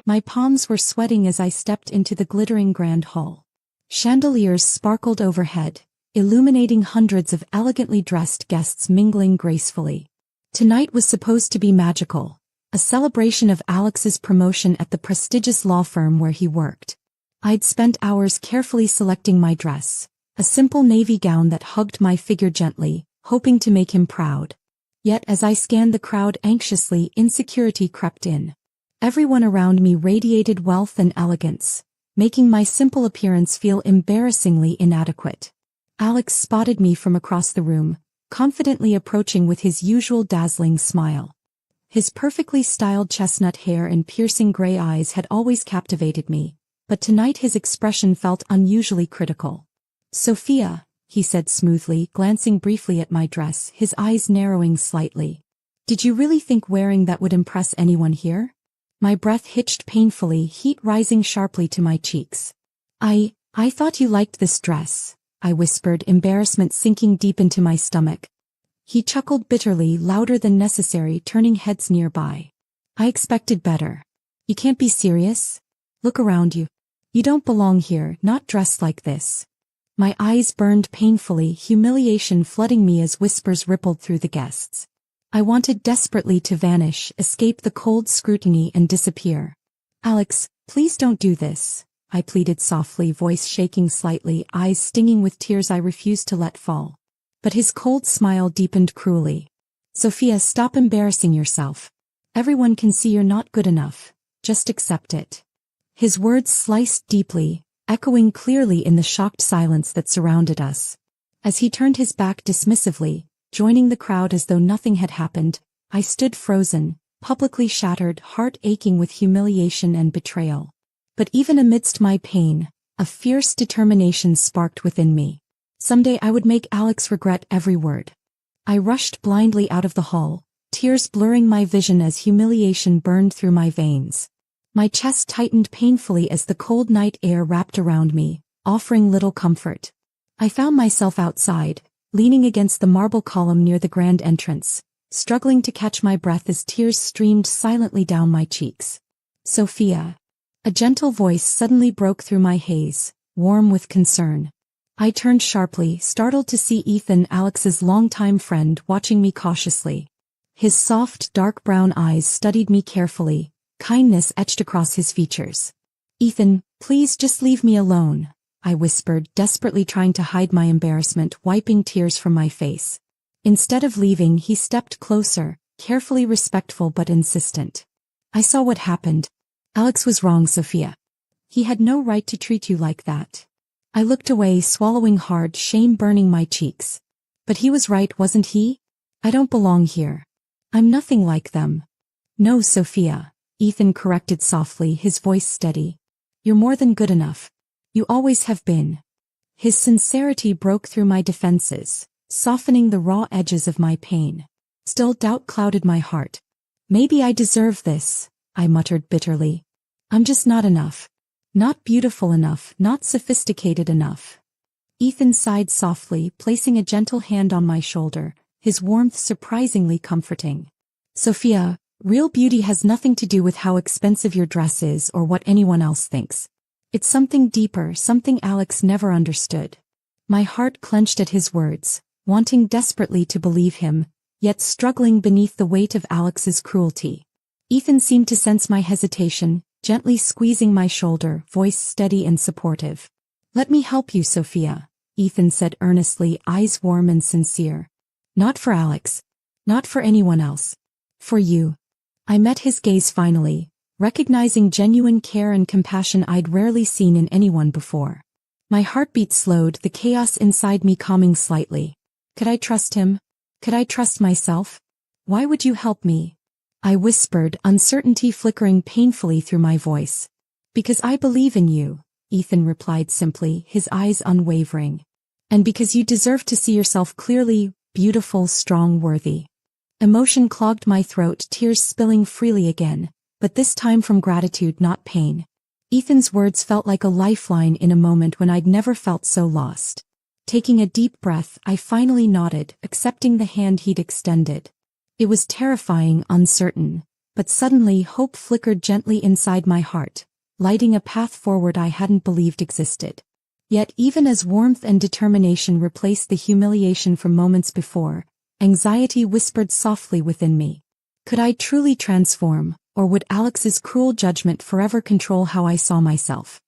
My palms were sweating as I stepped into the glittering grand hall. Chandeliers sparkled overhead, illuminating hundreds of elegantly dressed guests mingling gracefully. Tonight was supposed to be magical, a celebration of Alex's promotion at the prestigious law firm where he worked. I'd spent hours carefully selecting my dress, a simple navy gown that hugged my figure gently, hoping to make him proud. Yet as I scanned the crowd anxiously, insecurity crept in. Everyone around me radiated wealth and elegance, making my simple appearance feel embarrassingly inadequate. Alex spotted me from across the room, confidently approaching with his usual dazzling smile. His perfectly styled chestnut hair and piercing gray eyes had always captivated me, but tonight his expression felt unusually critical. "Sophia," he said smoothly, glancing briefly at my dress, his eyes narrowing slightly. "Did you really think wearing that would impress anyone here?" My breath hitched painfully, heat rising sharply to my cheeks. I thought you liked this dress," I whispered, embarrassment sinking deep into my stomach. He chuckled bitterly, louder than necessary, turning heads nearby. "I expected better. You can't be serious? Look around you. You don't belong here, not dressed like this." My eyes burned painfully, humiliation flooding me as whispers rippled through the guests. I wanted desperately to vanish, escape the cold scrutiny and disappear. "Alex, please don't do this," I pleaded softly, voice shaking slightly, eyes stinging with tears I refused to let fall. But his cold smile deepened cruelly. "Sophia, stop embarrassing yourself. Everyone can see you're not good enough. Just accept it." His words sliced deeply, echoing clearly in the shocked silence that surrounded us. As he turned his back dismissively, joining the crowd as though nothing had happened, I stood frozen, publicly shattered, heart aching with humiliation and betrayal. But even amidst my pain, a fierce determination sparked within me. Someday I would make Alex regret every word. I rushed blindly out of the hall, tears blurring my vision as humiliation burned through my veins. My chest tightened painfully as the cold night air wrapped around me, offering little comfort. I found myself outside, leaning against the marble column near the grand entrance, struggling to catch my breath as tears streamed silently down my cheeks. "Sophia." A gentle voice suddenly broke through my haze, warm with concern. I turned sharply, startled to see Ethan, Alex's longtime friend, watching me cautiously. His soft, dark brown eyes studied me carefully, kindness etched across his features. "Ethan, please just leave me alone," I whispered, desperately trying to hide my embarrassment, wiping tears from my face. Instead of leaving, he stepped closer, carefully respectful but insistent. "I saw what happened. Alex was wrong, Sophia. He had no right to treat you like that." I looked away, swallowing hard, shame burning my cheeks. "But he was right, wasn't he? I don't belong here. I'm nothing like them." "No, Sophia," Ethan corrected softly, his voice steady. "You're more than good enough. You always have been." His sincerity broke through my defenses, softening the raw edges of my pain. Still, doubt clouded my heart. "Maybe I deserve this," I muttered bitterly. "I'm just not enough. Not beautiful enough, not sophisticated enough." Ethan sighed softly, placing a gentle hand on my shoulder, his warmth surprisingly comforting. "Sophia, real beauty has nothing to do with how expensive your dress is or what anyone else thinks. It's something deeper, something Alex never understood." My heart clenched at his words, wanting desperately to believe him, yet struggling beneath the weight of Alex's cruelty. Ethan seemed to sense my hesitation, gently squeezing my shoulder, voice steady and supportive. "Let me help you, Sophia," Ethan said earnestly, eyes warm and sincere. "Not for Alex. Not for anyone else. For you." I met his gaze finally, recognizing genuine care and compassion I'd rarely seen in anyone before. My heartbeat slowed, the chaos inside me calming slightly. Could I trust him? Could I trust myself? "Why would you help me?" I whispered, uncertainty flickering painfully through my voice. "Because I believe in you," Ethan replied simply, his eyes unwavering. "And because you deserve to see yourself clearly, beautiful, strong, worthy." Emotion clogged my throat, tears spilling freely again, but this time from gratitude, not pain. Ethan's words felt like a lifeline in a moment when I'd never felt so lost. Taking a deep breath, I finally nodded, accepting the hand he'd extended. It was terrifying, uncertain, But suddenly hope flickered gently inside my heart, lighting a path forward I hadn't believed existed. Yet even as warmth and determination replaced the humiliation from moments before, anxiety whispered softly within me. Could I truly transform, or would Alex's cruel judgment forever control how I saw myself?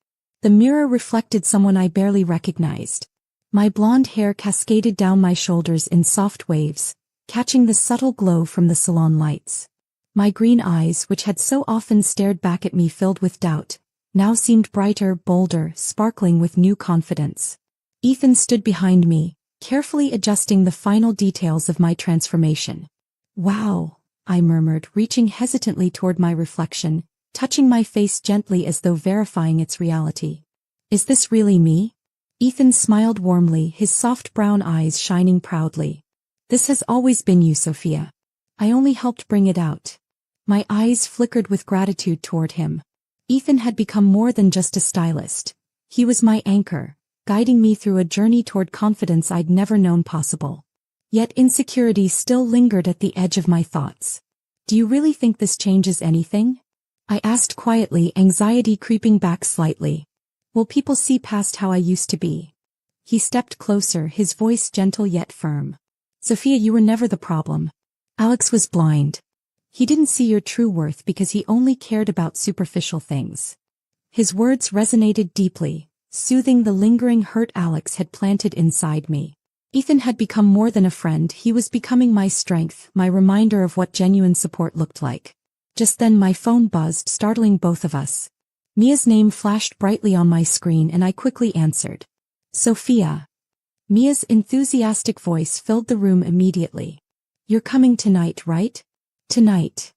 The mirror reflected someone I barely recognized. My blonde hair cascaded down my shoulders in soft waves, catching the subtle glow from the salon lights. My green eyes, which had so often stared back at me filled with doubt, now seemed brighter, bolder, sparkling with new confidence. Ethan stood behind me, carefully adjusting the final details of my transformation. "Wow," I murmured, reaching hesitantly toward my reflection, touching my face gently as though verifying its reality. "Is this really me?" Ethan smiled warmly, his soft brown eyes shining proudly. "This has always been you, Sophia. I only helped bring it out." My eyes flickered with gratitude toward him. Ethan had become more than just a stylist. He was my anchor, guiding me through a journey toward confidence I'd never known possible. Yet insecurity still lingered at the edge of my thoughts. "Do you really think this changes anything?" I asked quietly, anxiety creeping back slightly. "Will people see past how I used to be?" He stepped closer, his voice gentle yet firm. "Sophia, you were never the problem. Alex was blind. He didn't see your true worth because he only cared about superficial things." His words resonated deeply, soothing the lingering hurt Alex had planted inside me. Ethan had become more than a friend, he was becoming my strength, my reminder of what genuine support looked like. Just then my phone buzzed, startling both of us. Mia's name flashed brightly on my screen and I quickly answered. "Sophia." Mia's enthusiastic voice filled the room immediately. "You're coming tonight, right?" "Tonight."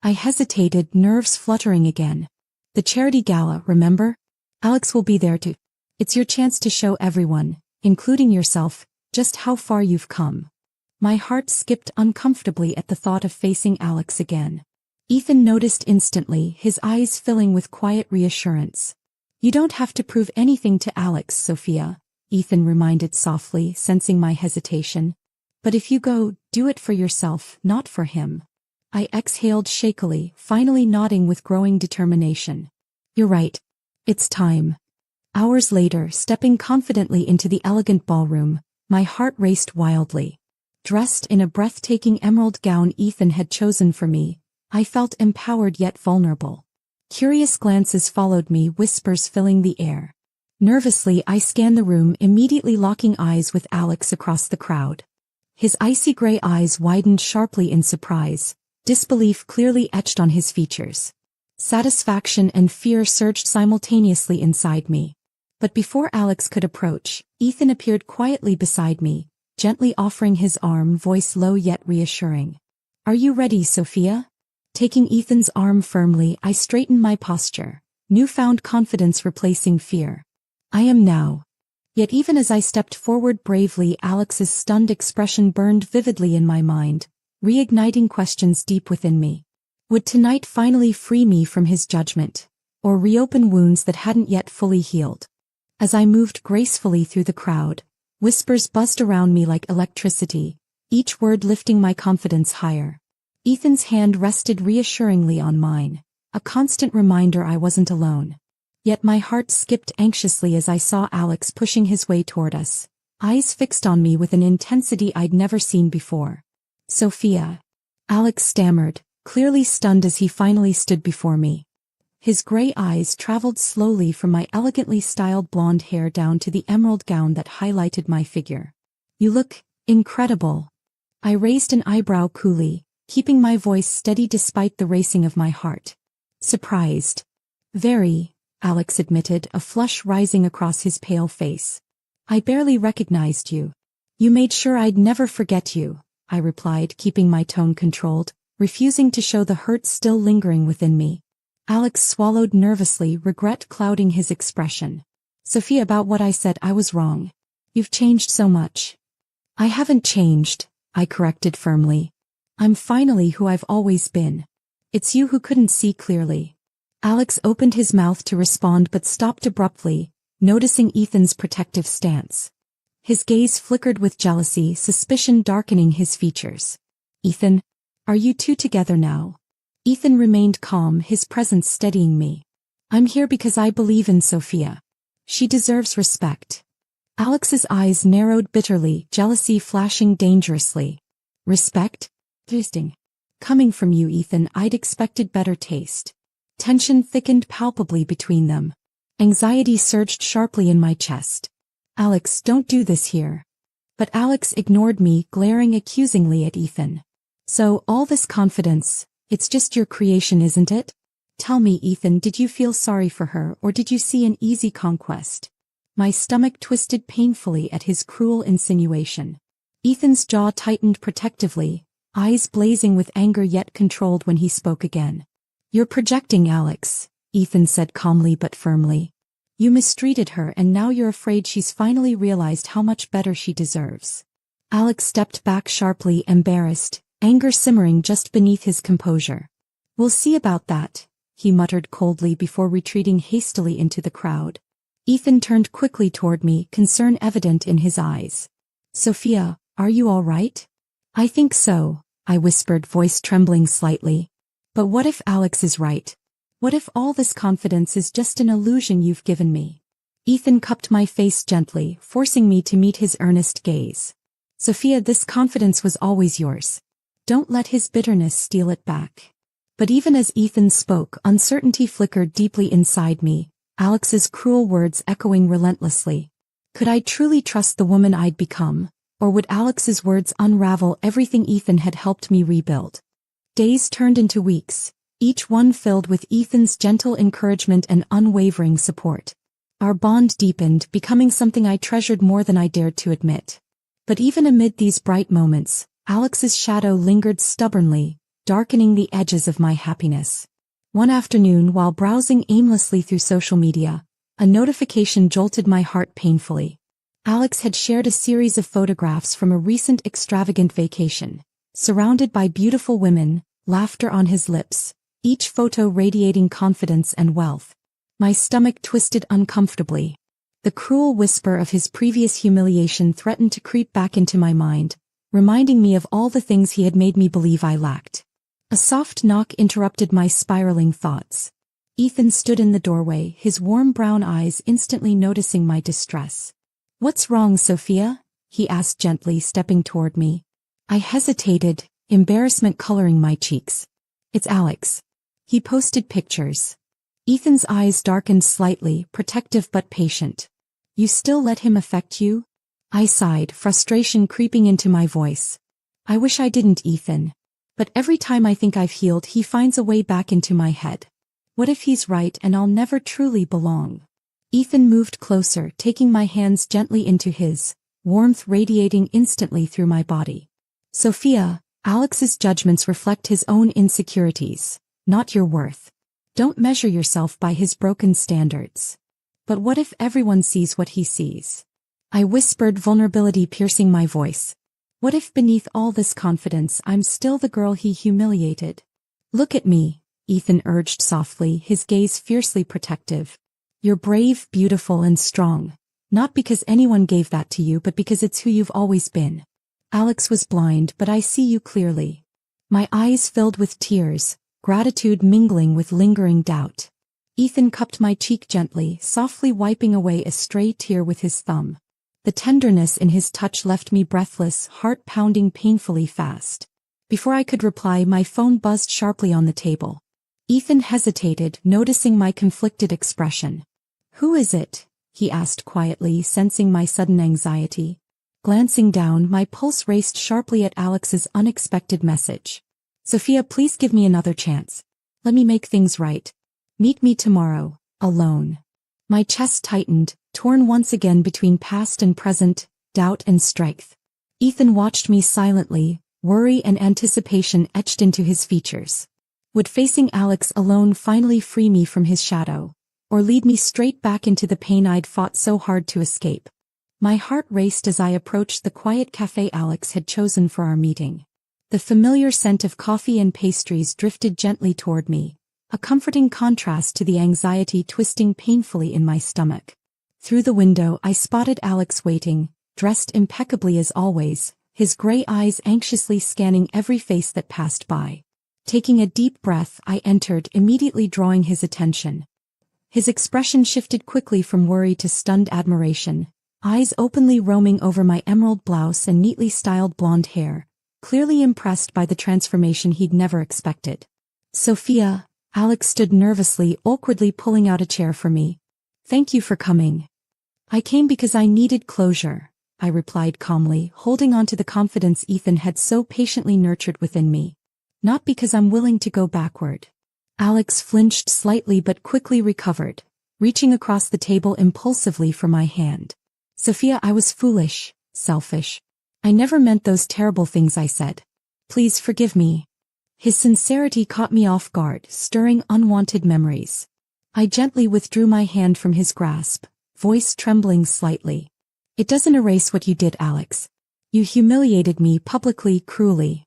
I hesitated, nerves fluttering again. "The charity gala, remember? Alex will be there too. It's your chance to show everyone, including yourself, just how far you've come." My heart skipped uncomfortably at the thought of facing Alex again. Ethan noticed instantly, his eyes filling with quiet reassurance. "You don't have to prove anything to Alex, Sophia," Ethan reminded softly, sensing my hesitation. "But if you go, do it for yourself, not for him." I exhaled shakily, finally nodding with growing determination. "You're right. It's time." Hours later, stepping confidently into the elegant ballroom, my heart raced wildly. Dressed in a breathtaking emerald gown Ethan had chosen for me, I felt empowered yet vulnerable. Curious glances followed me, whispers filling the air. Nervously, I scanned the room, immediately locking eyes with Alex across the crowd. His icy gray eyes widened sharply in surprise, disbelief clearly etched on his features. Satisfaction and fear surged simultaneously inside me. But before Alex could approach, Ethan appeared quietly beside me, gently offering his arm, voice low yet reassuring. "Are you ready, Sophia?" Taking Ethan's arm firmly, I straightened my posture, newfound confidence replacing fear. "I am now." Yet even as I stepped forward bravely, Alex's stunned expression burned vividly in my mind, reigniting questions deep within me. Would tonight finally free me from his judgment, or reopen wounds that hadn't yet fully healed? As I moved gracefully through the crowd, whispers buzzed around me like electricity, each word lifting my confidence higher. Ethan's hand rested reassuringly on mine, a constant reminder I wasn't alone. Yet my heart skipped anxiously as I saw Alex pushing his way toward us, eyes fixed on me with an intensity I'd never seen before. "Sophia," Alex stammered, clearly stunned as he finally stood before me. His gray eyes traveled slowly from my elegantly styled blonde hair down to the emerald gown that highlighted my figure. "You look incredible." I raised an eyebrow coolly, keeping my voice steady despite the racing of my heart. "Surprised." "Very," Alex admitted, a flush rising across his pale face. "I barely recognized you." "You made sure I'd never forget you," I replied, keeping my tone controlled, refusing to show the hurt still lingering within me. Alex swallowed nervously, regret clouding his expression. "Sophia, about what I said, I was wrong. You've changed so much." "I haven't changed," I corrected firmly. "I'm finally who I've always been. It's you who couldn't see clearly." Alex opened his mouth to respond but stopped abruptly, noticing Ethan's protective stance. His gaze flickered with jealousy, suspicion darkening his features. "Ethan, are you two together now?" Ethan remained calm, his presence steadying me. I'm here because I believe in Sophia. She deserves respect. Alex's eyes narrowed bitterly, jealousy flashing dangerously. Respect? Interesting. Coming from you, Ethan, I'd expected better taste. Tension thickened palpably between them. Anxiety surged sharply in my chest. Alex, don't do this here. But Alex ignored me, glaring accusingly at Ethan. So, all this confidence, it's just your creation, isn't it? Tell me, Ethan, did you feel sorry for her, or did you see an easy conquest? My stomach twisted painfully at his cruel insinuation. Ethan's jaw tightened protectively, eyes blazing with anger yet controlled when he spoke again. You're projecting, Alex, Ethan said calmly but firmly. You mistreated her and now you're afraid she's finally realized how much better she deserves. Alex stepped back sharply, embarrassed, anger simmering just beneath his composure. We'll see about that, he muttered coldly before retreating hastily into the crowd. Ethan turned quickly toward me, concern evident in his eyes. Sophia, are you all right? I think so, I whispered, voice trembling slightly. But what if Alex is right? What if all this confidence is just an illusion you've given me? Ethan cupped my face gently, forcing me to meet his earnest gaze. Sophia, this confidence was always yours. Don't let his bitterness steal it back. But even as Ethan spoke, uncertainty flickered deeply inside me, Alex's cruel words echoing relentlessly. Could I truly trust the woman I'd become, or would Alex's words unravel everything Ethan had helped me rebuild? Days turned into weeks, each one filled with Ethan's gentle encouragement and unwavering support. Our bond deepened, becoming something I treasured more than I dared to admit. But even amid these bright moments, Alex's shadow lingered stubbornly, darkening the edges of my happiness. One afternoon, while browsing aimlessly through social media, a notification jolted my heart painfully. Alex had shared a series of photographs from a recent extravagant vacation, surrounded by beautiful women, laughter on his lips, each photo radiating confidence and wealth. My stomach twisted uncomfortably. The cruel whisper of his previous humiliation threatened to creep back into my mind, reminding me of all the things he had made me believe I lacked. A soft knock interrupted my spiraling thoughts. Ethan stood in the doorway, his warm brown eyes instantly noticing my distress. What's wrong, Sophia? He asked gently, stepping toward me. I hesitated, embarrassment coloring my cheeks. It's Alex. He posted pictures. Ethan's eyes darkened slightly, protective but patient. You still let him affect you? I sighed, frustration creeping into my voice. I wish I didn't, Ethan. But every time I think I've healed, he finds a way back into my head. What if he's right and I'll never truly belong? Ethan moved closer, taking my hands gently into his, warmth radiating instantly through my body. Sophia, Alex's judgments reflect his own insecurities, not your worth. Don't measure yourself by his broken standards. But what if everyone sees what he sees? I whispered, vulnerability piercing my voice. What if beneath all this confidence I'm still the girl he humiliated? Look at me, Ethan urged softly, his gaze fiercely protective. You're brave, beautiful and strong. Not because anyone gave that to you, but because it's who you've always been. Alex was blind, but I see you clearly. My eyes filled with tears, gratitude mingling with lingering doubt. Ethan cupped my cheek gently, softly wiping away a stray tear with his thumb. The tenderness in his touch left me breathless, heart pounding painfully fast. Before I could reply, my phone buzzed sharply on the table. Ethan hesitated, noticing my conflicted expression. Who is it? He asked quietly, sensing my sudden anxiety. Glancing down, my pulse raced sharply at Alex's unexpected message. Sophia, please give me another chance. Let me make things right. Meet me tomorrow, alone. My chest tightened, torn once again between past and present, doubt and strength. Ethan watched me silently, worry and anticipation etched into his features. Would facing Alex alone finally free me from his shadow, or lead me straight back into the pain I'd fought so hard to escape? My heart raced as I approached the quiet cafe Alex had chosen for our meeting. The familiar scent of coffee and pastries drifted gently toward me, a comforting contrast to the anxiety twisting painfully in my stomach. Through the window I spotted Alex waiting, dressed impeccably as always, his gray eyes anxiously scanning every face that passed by. Taking a deep breath, I entered, immediately drawing his attention. His expression shifted quickly from worry to stunned admiration, eyes openly roaming over my emerald blouse and neatly styled blonde hair, clearly impressed by the transformation he'd never expected. "Sophia," Alex stood nervously, awkwardly pulling out a chair for me. "Thank you for coming." "I came because I needed closure," I replied calmly, holding on to the confidence Ethan had so patiently nurtured within me. "Not because I'm willing to go backward." Alex flinched slightly but quickly recovered, reaching across the table impulsively for my hand. "Sophia, I was foolish, selfish. I never meant those terrible things I said. Please forgive me." His sincerity caught me off guard, stirring unwanted memories. I gently withdrew my hand from his grasp, voice trembling slightly. "It doesn't erase what you did, Alex. You humiliated me publicly, cruelly."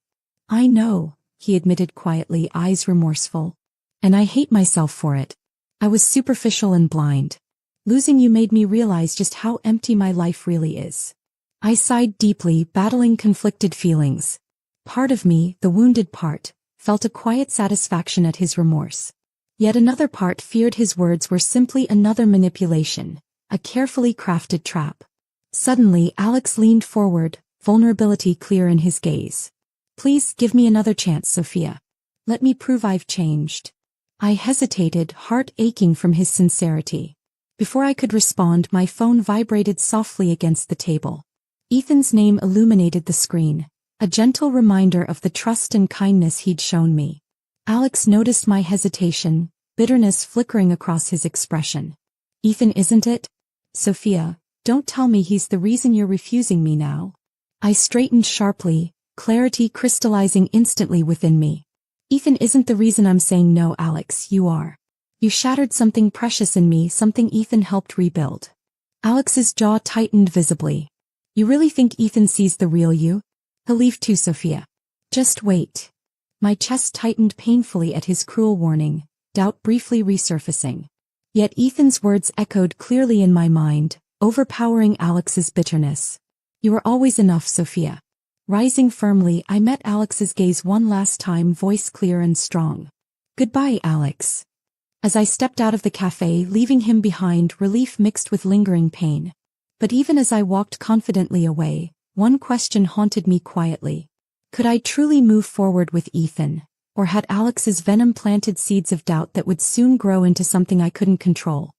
"I know," he admitted quietly, eyes remorseful. "And I hate myself for it. I was superficial and blind. Losing you made me realize just how empty my life really is." I sighed deeply, battling conflicted feelings. Part of me, the wounded part, felt a quiet satisfaction at his remorse. Yet another part feared his words were simply another manipulation, a carefully crafted trap. Suddenly, Alex leaned forward, vulnerability clear in his gaze. "Please give me another chance, Sophia. Let me prove I've changed." I hesitated, heart aching from his sincerity. Before I could respond, my phone vibrated softly against the table. Ethan's name illuminated the screen, a gentle reminder of the trust and kindness he'd shown me. Alex noticed my hesitation, bitterness flickering across his expression. "Ethan, isn't it?" "Sophia, don't tell me he's the reason you're refusing me now." I straightened sharply, clarity crystallizing instantly within me. "Ethan isn't the reason I'm saying no, Alex, you are. You shattered something precious in me, something Ethan helped rebuild." Alex's jaw tightened visibly. "You really think Ethan sees the real you? He'll leave too, Sophia. Just wait." My chest tightened painfully at his cruel warning, doubt briefly resurfacing. Yet Ethan's words echoed clearly in my mind, overpowering Alex's bitterness. "You are always enough, Sophia." Rising firmly, I met Alex's gaze one last time, voice clear and strong. "Goodbye, Alex." As I stepped out of the cafe, leaving him behind, relief mixed with lingering pain. But even as I walked confidently away, one question haunted me quietly. Could I truly move forward with Ethan, or had Alex's venom planted seeds of doubt that would soon grow into something I couldn't control?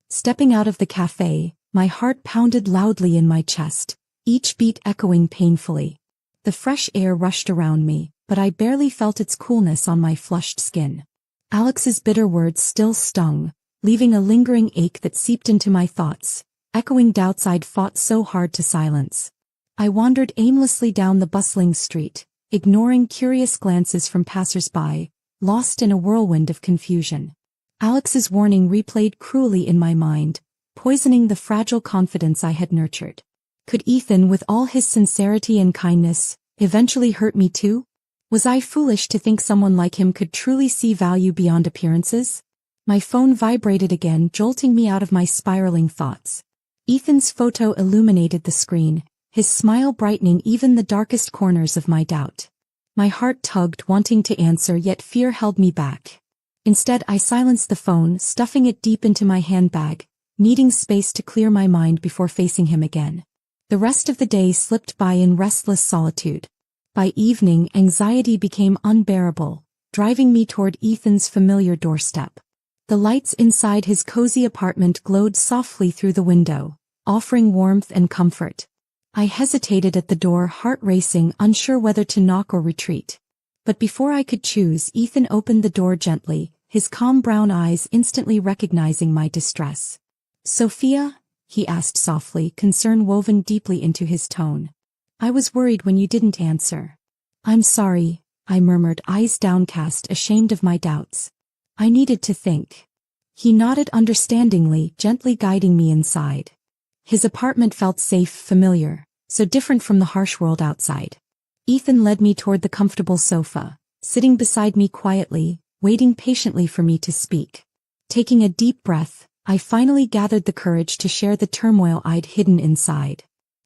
Stepping out of the cafe, my heart pounded loudly in my chest, each beat echoing painfully. The fresh air rushed around me, but I barely felt its coolness on my flushed skin. Alex's bitter words still stung, leaving a lingering ache that seeped into my thoughts, echoing doubts I'd fought so hard to silence. I wandered aimlessly down the bustling street, ignoring curious glances from passers-by, lost in a whirlwind of confusion. Alex's warning replayed cruelly in my mind, poisoning the fragile confidence I had nurtured. Could Ethan, with all his sincerity and kindness, eventually hurt me too? Was I foolish to think someone like him could truly see value beyond appearances? My phone vibrated again, jolting me out of my spiraling thoughts. Ethan's photo illuminated the screen, his smile brightening even the darkest corners of my doubt. My heart tugged, wanting to answer, yet fear held me back. Instead, I silenced the phone, stuffing it deep into my handbag, needing space to clear my mind before facing him again. The rest of the day slipped by in restless solitude. By evening, anxiety became unbearable, driving me toward Ethan's familiar doorstep. The lights inside his cozy apartment glowed softly through the window, offering warmth and comfort. I hesitated at the door, heart racing, unsure whether to knock or retreat. But before I could choose, Ethan opened the door gently, his calm brown eyes instantly recognizing my distress. "Sophia?" he asked softly, concern woven deeply into his tone. "I was worried when you didn't answer." "I'm sorry," I murmured, eyes downcast, ashamed of my doubts. "I needed to think." He nodded understandingly, gently guiding me inside. His apartment felt safe, familiar, so different from the harsh world outside. Ethan led me toward the comfortable sofa, sitting beside me quietly, waiting patiently for me to speak. Taking a deep breath, I finally gathered the courage to share the turmoil I'd hidden inside.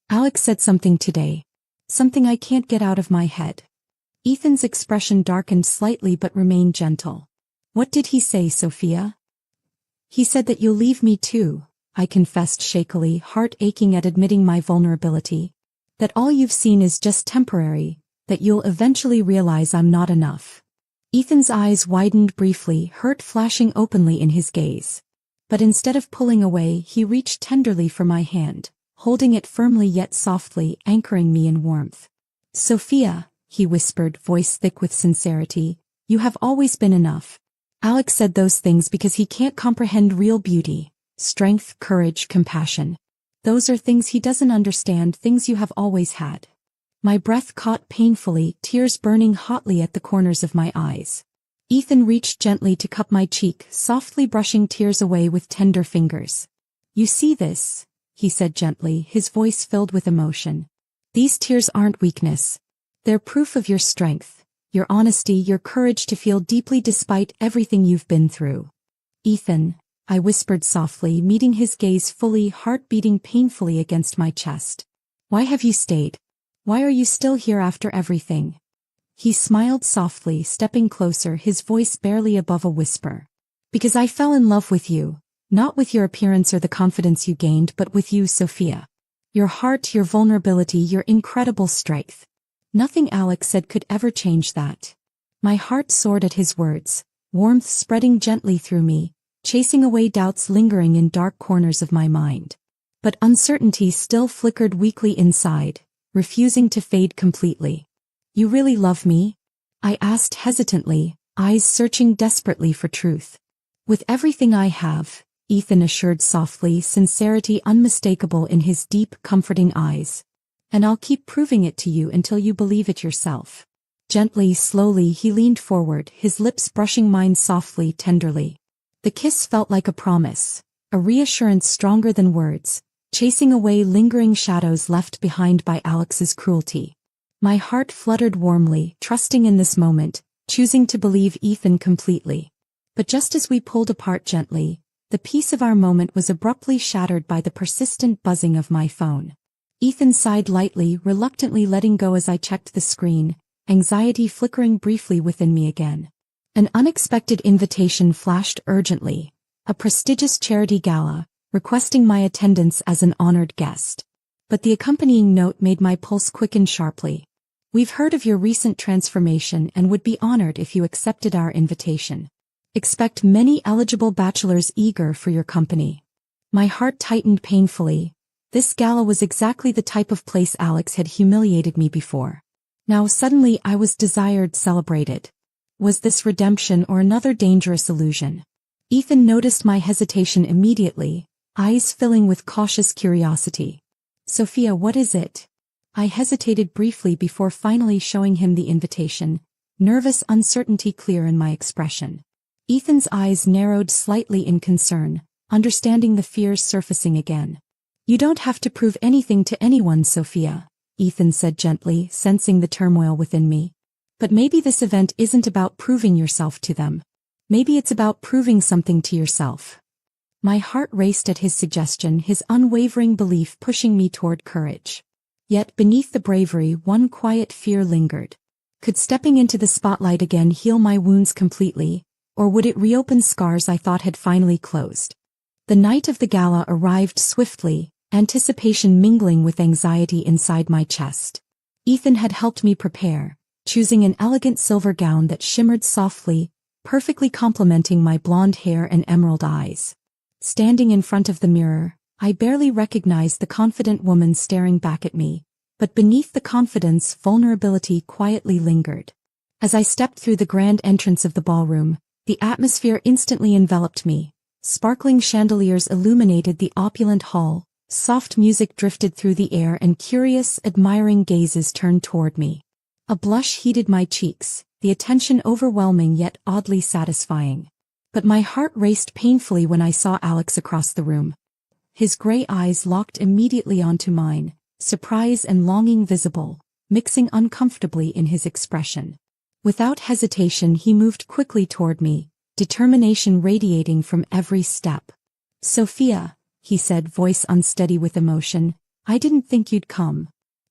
"Alex said something today. Something I can't get out of my head." Ethan's expression darkened slightly but remained gentle. What did he say, Sophia? He said that you'll leave me too, I confessed shakily, heart aching at admitting my vulnerability. That all you've seen is just temporary, that you'll eventually realize I'm not enough. Ethan's eyes widened briefly, hurt flashing openly in his gaze. But instead of pulling away, he reached tenderly for my hand, holding it firmly yet softly, anchoring me in warmth. Sophia, he whispered, voice thick with sincerity, you have always been enough. Alex said those things because he can't comprehend real beauty, strength, courage, compassion. Those are things he doesn't understand, things you have always had. My breath caught painfully, tears burning hotly at the corners of my eyes. Ethan reached gently to cup my cheek, softly brushing tears away with tender fingers. You see this, he said gently, his voice filled with emotion. These tears aren't weakness. They're proof of your strength, your honesty, your courage to feel deeply despite everything you've been through. Ethan, I whispered softly, meeting his gaze fully, heart beating painfully against my chest. Why have you stayed? Why are you still here after everything? He smiled softly, stepping closer, his voice barely above a whisper. Because I fell in love with you, not with your appearance or the confidence you gained, but with you, Sophia. Your heart, your vulnerability, your incredible strength. Nothing Alex said could ever change that. My heart soared at his words, warmth spreading gently through me, chasing away doubts lingering in dark corners of my mind. But uncertainty still flickered weakly inside, refusing to fade completely. You really love me? I asked hesitantly, eyes searching desperately for truth. With everything I have, Ethan assured softly, sincerity unmistakable in his deep, comforting eyes. And I'll keep proving it to you until you believe it yourself. Gently, slowly, he leaned forward, his lips brushing mine softly, tenderly. The kiss felt like a promise, a reassurance stronger than words, chasing away lingering shadows left behind by Alex's cruelty. My heart fluttered warmly, trusting in this moment, choosing to believe Ethan completely. But just as we pulled apart gently, the peace of our moment was abruptly shattered by the persistent buzzing of my phone. Ethan sighed lightly, reluctantly letting go as I checked the screen, anxiety flickering briefly within me again. An unexpected invitation flashed urgently, a prestigious charity gala, requesting my attendance as an honored guest. But the accompanying note made my pulse quicken sharply. We've heard of your recent transformation and would be honored if you accepted our invitation. Expect many eligible bachelors eager for your company. My heart tightened painfully. This gala was exactly the type of place Alex had humiliated me before. Now suddenly I was desired, celebrated. Was this redemption or another dangerous illusion? Ethan noticed my hesitation immediately, eyes filling with cautious curiosity. Sophia, what is it? I hesitated briefly before finally showing him the invitation, nervous uncertainty clear in my expression. Ethan's eyes narrowed slightly in concern, understanding the fears surfacing again. You don't have to prove anything to anyone, Sophia, Ethan said gently, sensing the turmoil within me. But maybe this event isn't about proving yourself to them. Maybe it's about proving something to yourself. My heart raced at his suggestion, his unwavering belief pushing me toward courage. Yet beneath the bravery, one quiet fear lingered. Could stepping into the spotlight again heal my wounds completely, or would it reopen scars I thought had finally closed? The night of the gala arrived swiftly, anticipation mingling with anxiety inside my chest. Ethan had helped me prepare, choosing an elegant silver gown that shimmered softly, perfectly complementing my blonde hair and emerald eyes. Standing in front of the mirror, I barely recognized the confident woman staring back at me, but beneath the confidence, vulnerability quietly lingered. As I stepped through the grand entrance of the ballroom, the atmosphere instantly enveloped me. Sparkling chandeliers illuminated the opulent hall, soft music drifted through the air and curious, admiring gazes turned toward me. A blush heated my cheeks, the attention overwhelming yet oddly satisfying. But my heart raced painfully when I saw Alex across the room. His gray eyes locked immediately onto mine, surprise and longing visible, mixing uncomfortably in his expression. Without hesitation he moved quickly toward me, determination radiating from every step. Sophia, he said, voice unsteady with emotion, I didn't think you'd come.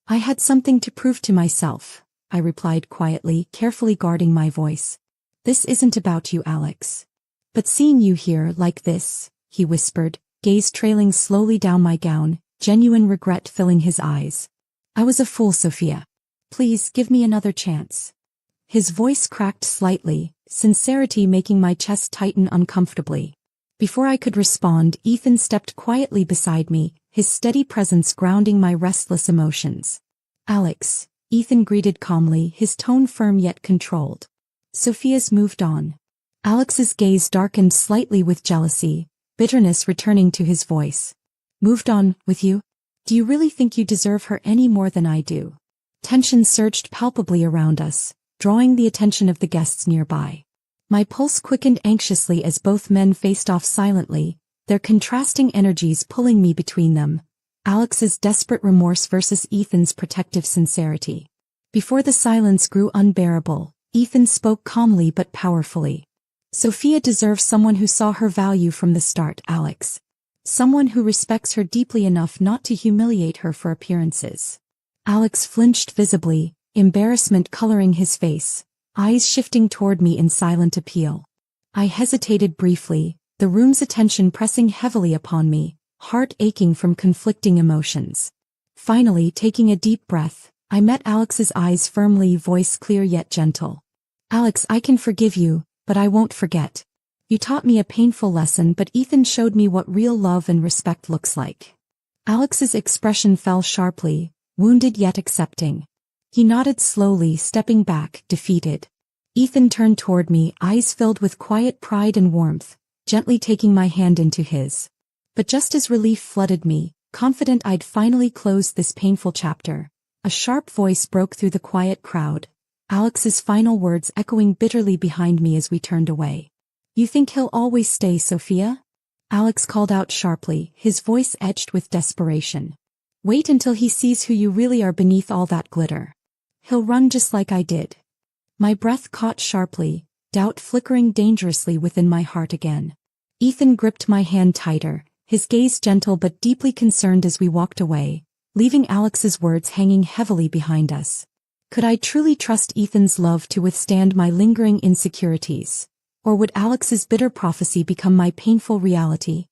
I had something to prove to myself. I replied quietly, carefully guarding my voice. This isn't about you, Alex. But seeing you here like this, he whispered, gaze trailing slowly down my gown, genuine regret filling his eyes. I was a fool, Sophia. Please give me another chance. His voice cracked slightly, sincerity making my chest tighten uncomfortably. Before I could respond, Ethan stepped quietly beside me, his steady presence grounding my restless emotions. Alex, Ethan greeted calmly, his tone firm yet controlled. Sophia's moved on. Alex's gaze darkened slightly with jealousy, bitterness returning to his voice. Moved on, with you? Do you really think you deserve her any more than I do? Tension surged palpably around us, drawing the attention of the guests nearby. My pulse quickened anxiously as both men faced off silently, their contrasting energies pulling me between them. Alex's desperate remorse versus Ethan's protective sincerity. Before the silence grew unbearable, Ethan spoke calmly but powerfully. Sophia deserves someone who saw her value from the start, Alex. Someone who respects her deeply enough not to humiliate her for appearances. Alex flinched visibly, embarrassment coloring his face, eyes shifting toward me in silent appeal. I hesitated briefly, the room's attention pressing heavily upon me, heart aching from conflicting emotions. Finally, taking a deep breath, I met Alex's eyes firmly, voice clear yet gentle. Alex, I can forgive you, but I won't forget. You taught me a painful lesson, but Ethan showed me what real love and respect looks like. Alex's expression fell sharply, wounded yet accepting. He nodded slowly, stepping back, defeated. Ethan turned toward me, eyes filled with quiet pride and warmth, gently taking my hand into his. But just as relief flooded me, confident I'd finally closed this painful chapter, a sharp voice broke through the quiet crowd, Alex's final words echoing bitterly behind me as we turned away. You think he'll always stay, Sophia? Alex called out sharply, his voice edged with desperation. Wait until he sees who you really are beneath all that glitter. He'll run just like I did. My breath caught sharply, doubt flickering dangerously within my heart again. Ethan gripped my hand tighter, his gaze gentle but deeply concerned as we walked away, leaving Alex's words hanging heavily behind us. Could I truly trust Ethan's love to withstand my lingering insecurities? Or would Alex's bitter prophecy become my painful reality?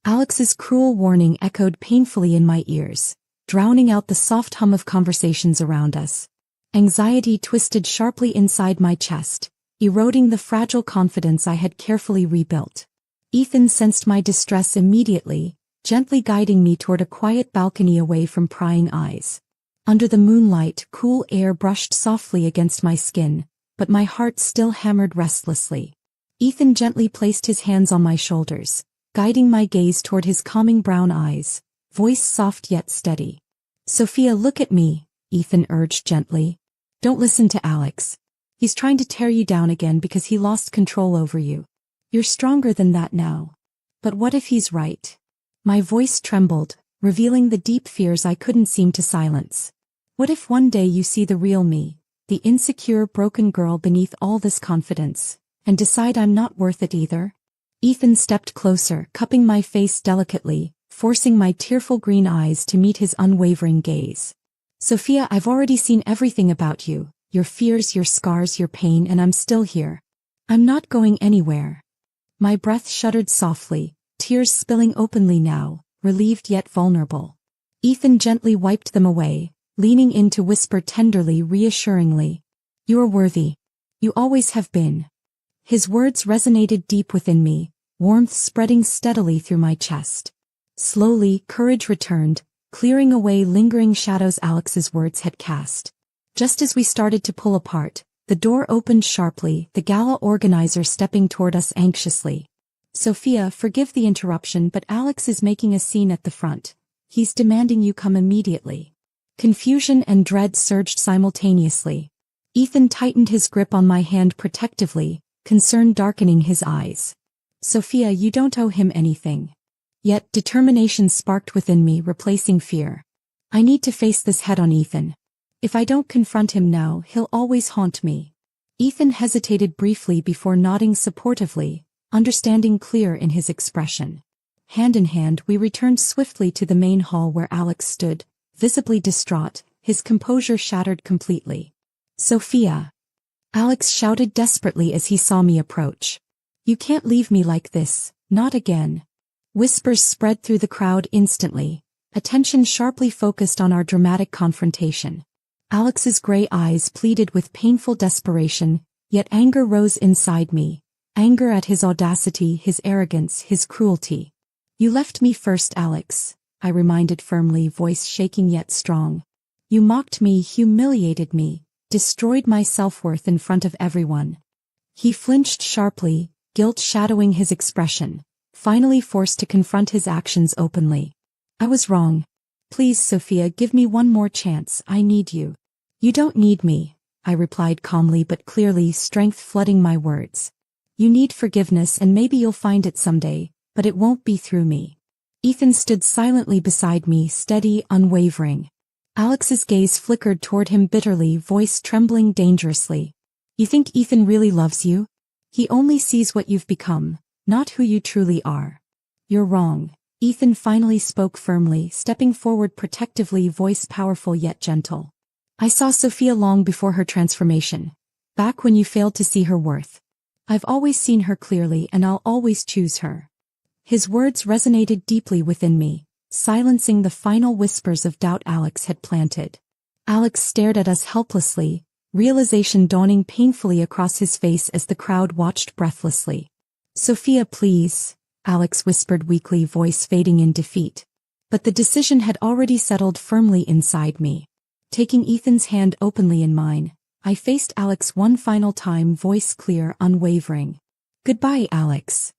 Alex's cruel warning echoed painfully in my ears, drowning out the soft hum of conversations around us. Anxiety twisted sharply inside my chest, eroding the fragile confidence I had carefully rebuilt. Ethan sensed my distress immediately, gently guiding me toward a quiet balcony away from prying eyes. Under the moonlight, cool air brushed softly against my skin, but my heart still hammered restlessly. Ethan gently placed his hands on my shoulders, guiding my gaze toward his calming brown eyes, voice soft yet steady. Sophia, look at me, Ethan urged gently. Don't listen to Alex. He's trying to tear you down again because he lost control over you. You're stronger than that now. But what if he's right? My voice trembled, revealing the deep fears I couldn't seem to silence. What if one day you see the real me, the insecure, broken girl beneath all this confidence, and decide I'm not worth it either? Ethan stepped closer, cupping my face delicately, forcing my tearful green eyes to meet his unwavering gaze. Sophia, I've already seen everything about you, your fears, your scars, your pain, and I'm still here. I'm not going anywhere. My breath shuddered softly, tears spilling openly now, relieved yet vulnerable. Ethan gently wiped them away, leaning in to whisper tenderly, reassuringly, "You are worthy. You always have been." His words resonated deep within me, warmth spreading steadily through my chest. Slowly, courage returned, clearing away lingering shadows Alex's words had cast. Just as we started to pull apart, the door opened sharply, the gala organizer stepping toward us anxiously. "Sophia, forgive the interruption, but Alex is making a scene at the front. He's demanding you come immediately." Confusion and dread surged simultaneously. Ethan tightened his grip on my hand protectively, concern darkening his eyes. "Sophia, you don't owe him anything." Yet determination sparked within me, replacing fear. "I need to face this head-on, Ethan. If I don't confront him now, he'll always haunt me." Ethan hesitated briefly before nodding supportively, understanding clear in his expression. Hand in hand, we returned swiftly to the main hall where Alex stood, visibly distraught, his composure shattered completely. Sophia! Alex shouted desperately as he saw me approach. You can't leave me like this, not again. Whispers spread through the crowd instantly, attention sharply focused on our dramatic confrontation. Alex's gray eyes pleaded with painful desperation, yet anger rose inside me. Anger at his audacity, his arrogance, his cruelty. You left me first, Alex, I reminded firmly, voice shaking yet strong. You mocked me, humiliated me, destroyed my self-worth in front of everyone. He flinched sharply, guilt shadowing his expression, finally forced to confront his actions openly. I was wrong. Please, Sophia, give me one more chance, I need you. You don't need me, I replied calmly but clearly, strength flooding my words. You need forgiveness and maybe you'll find it someday, but it won't be through me. Ethan stood silently beside me, steady, unwavering. Alex's gaze flickered toward him bitterly, voice trembling dangerously. You think Ethan really loves you? He only sees what you've become, not who you truly are. You're wrong. Ethan finally spoke firmly, stepping forward protectively, voice powerful yet gentle. I saw Sophia long before her transformation, back when you failed to see her worth. I've always seen her clearly and I'll always choose her. His words resonated deeply within me, silencing the final whispers of doubt Alex had planted. Alex stared at us helplessly, realization dawning painfully across his face as the crowd watched breathlessly. Sophia, please, Alex whispered weakly, voice fading in defeat. But the decision had already settled firmly inside me. Taking Ethan's hand openly in mine, I faced Alex one final time, voice clear, unwavering. Goodbye, Alex.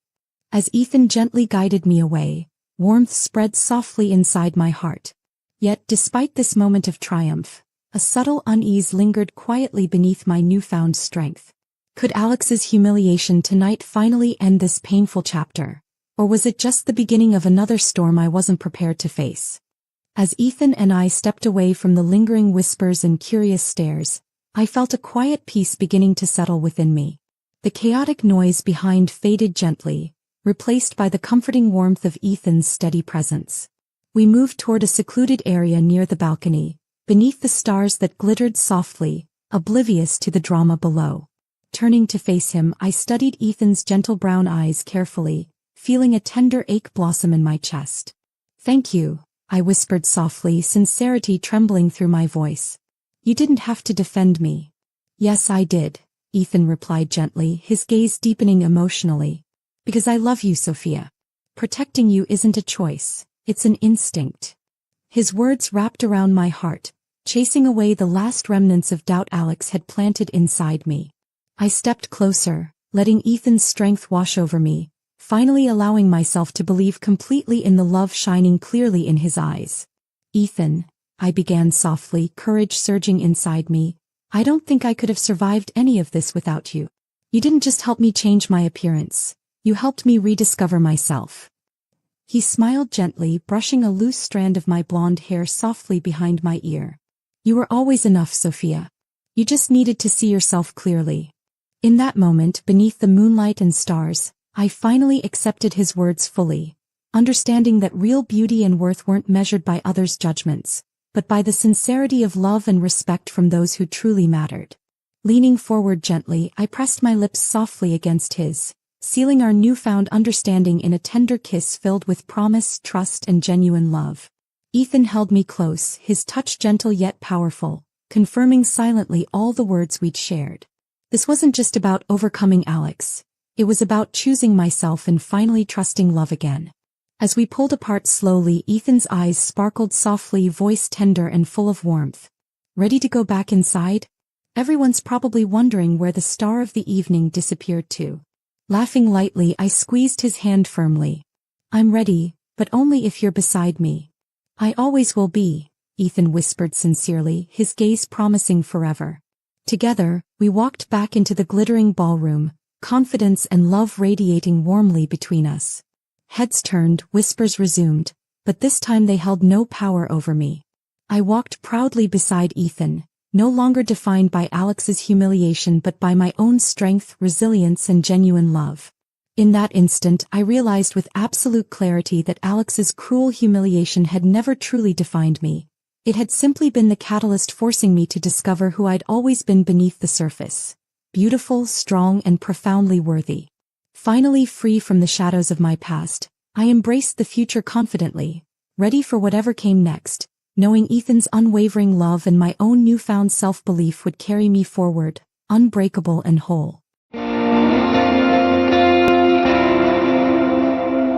As Ethan gently guided me away, warmth spread softly inside my heart. Yet, despite this moment of triumph, a subtle unease lingered quietly beneath my newfound strength. Could Alex's humiliation tonight finally end this painful chapter? Or was it just the beginning of another storm I wasn't prepared to face? As Ethan and I stepped away from the lingering whispers and curious stares, I felt a quiet peace beginning to settle within me. The chaotic noise behind faded gently, replaced by the comforting warmth of Ethan's steady presence. We moved toward a secluded area near the balcony, beneath the stars that glittered softly, oblivious to the drama below. Turning to face him, I studied Ethan's gentle brown eyes carefully, feeling a tender ache blossom in my chest. Thank you, I whispered softly, sincerity trembling through my voice. You didn't have to defend me. Yes, I did, Ethan replied gently, his gaze deepening emotionally. Because I love you, Sophia. Protecting you isn't a choice, it's an instinct. His words wrapped around my heart, chasing away the last remnants of doubt Alex had planted inside me. I stepped closer, letting Ethan's strength wash over me, finally allowing myself to believe completely in the love shining clearly in his eyes. Ethan, I began softly, courage surging inside me, I don't think I could have survived any of this without you. You didn't just help me change my appearance, you helped me rediscover myself. He smiled gently, brushing a loose strand of my blonde hair softly behind my ear. You were always enough, Sophia. You just needed to see yourself clearly. In that moment, beneath the moonlight and stars, I finally accepted his words fully, understanding that real beauty and worth weren't measured by others' judgments, but by the sincerity of love and respect from those who truly mattered. Leaning forward gently, I pressed my lips softly against his, sealing our newfound understanding in a tender kiss filled with promise, trust, and genuine love. Ethan held me close, his touch gentle yet powerful, confirming silently all the words we'd shared. This wasn't just about overcoming Alex. It was about choosing myself and finally trusting love again. As we pulled apart slowly, Ethan's eyes sparkled softly, voice tender and full of warmth. Ready to go back inside? Everyone's probably wondering where the star of the evening disappeared to. Laughing lightly, I squeezed his hand firmly. I'm ready, but only if you're beside me. I always will be, Ethan whispered sincerely, his gaze promising forever. Together, we walked back into the glittering ballroom, confidence and love radiating warmly between us. Heads turned, whispers resumed, but this time they held no power over me. I walked proudly beside Ethan, no longer defined by Alex's humiliation but by my own strength, resilience, and genuine love. In that instant, I realized with absolute clarity that Alex's cruel humiliation had never truly defined me. It had simply been the catalyst forcing me to discover who I'd always been beneath the surface. Beautiful, strong, and profoundly worthy. Finally free from the shadows of my past, I embraced the future confidently, ready for whatever came next, knowing Ethan's unwavering love and my own newfound self-belief would carry me forward, unbreakable and whole.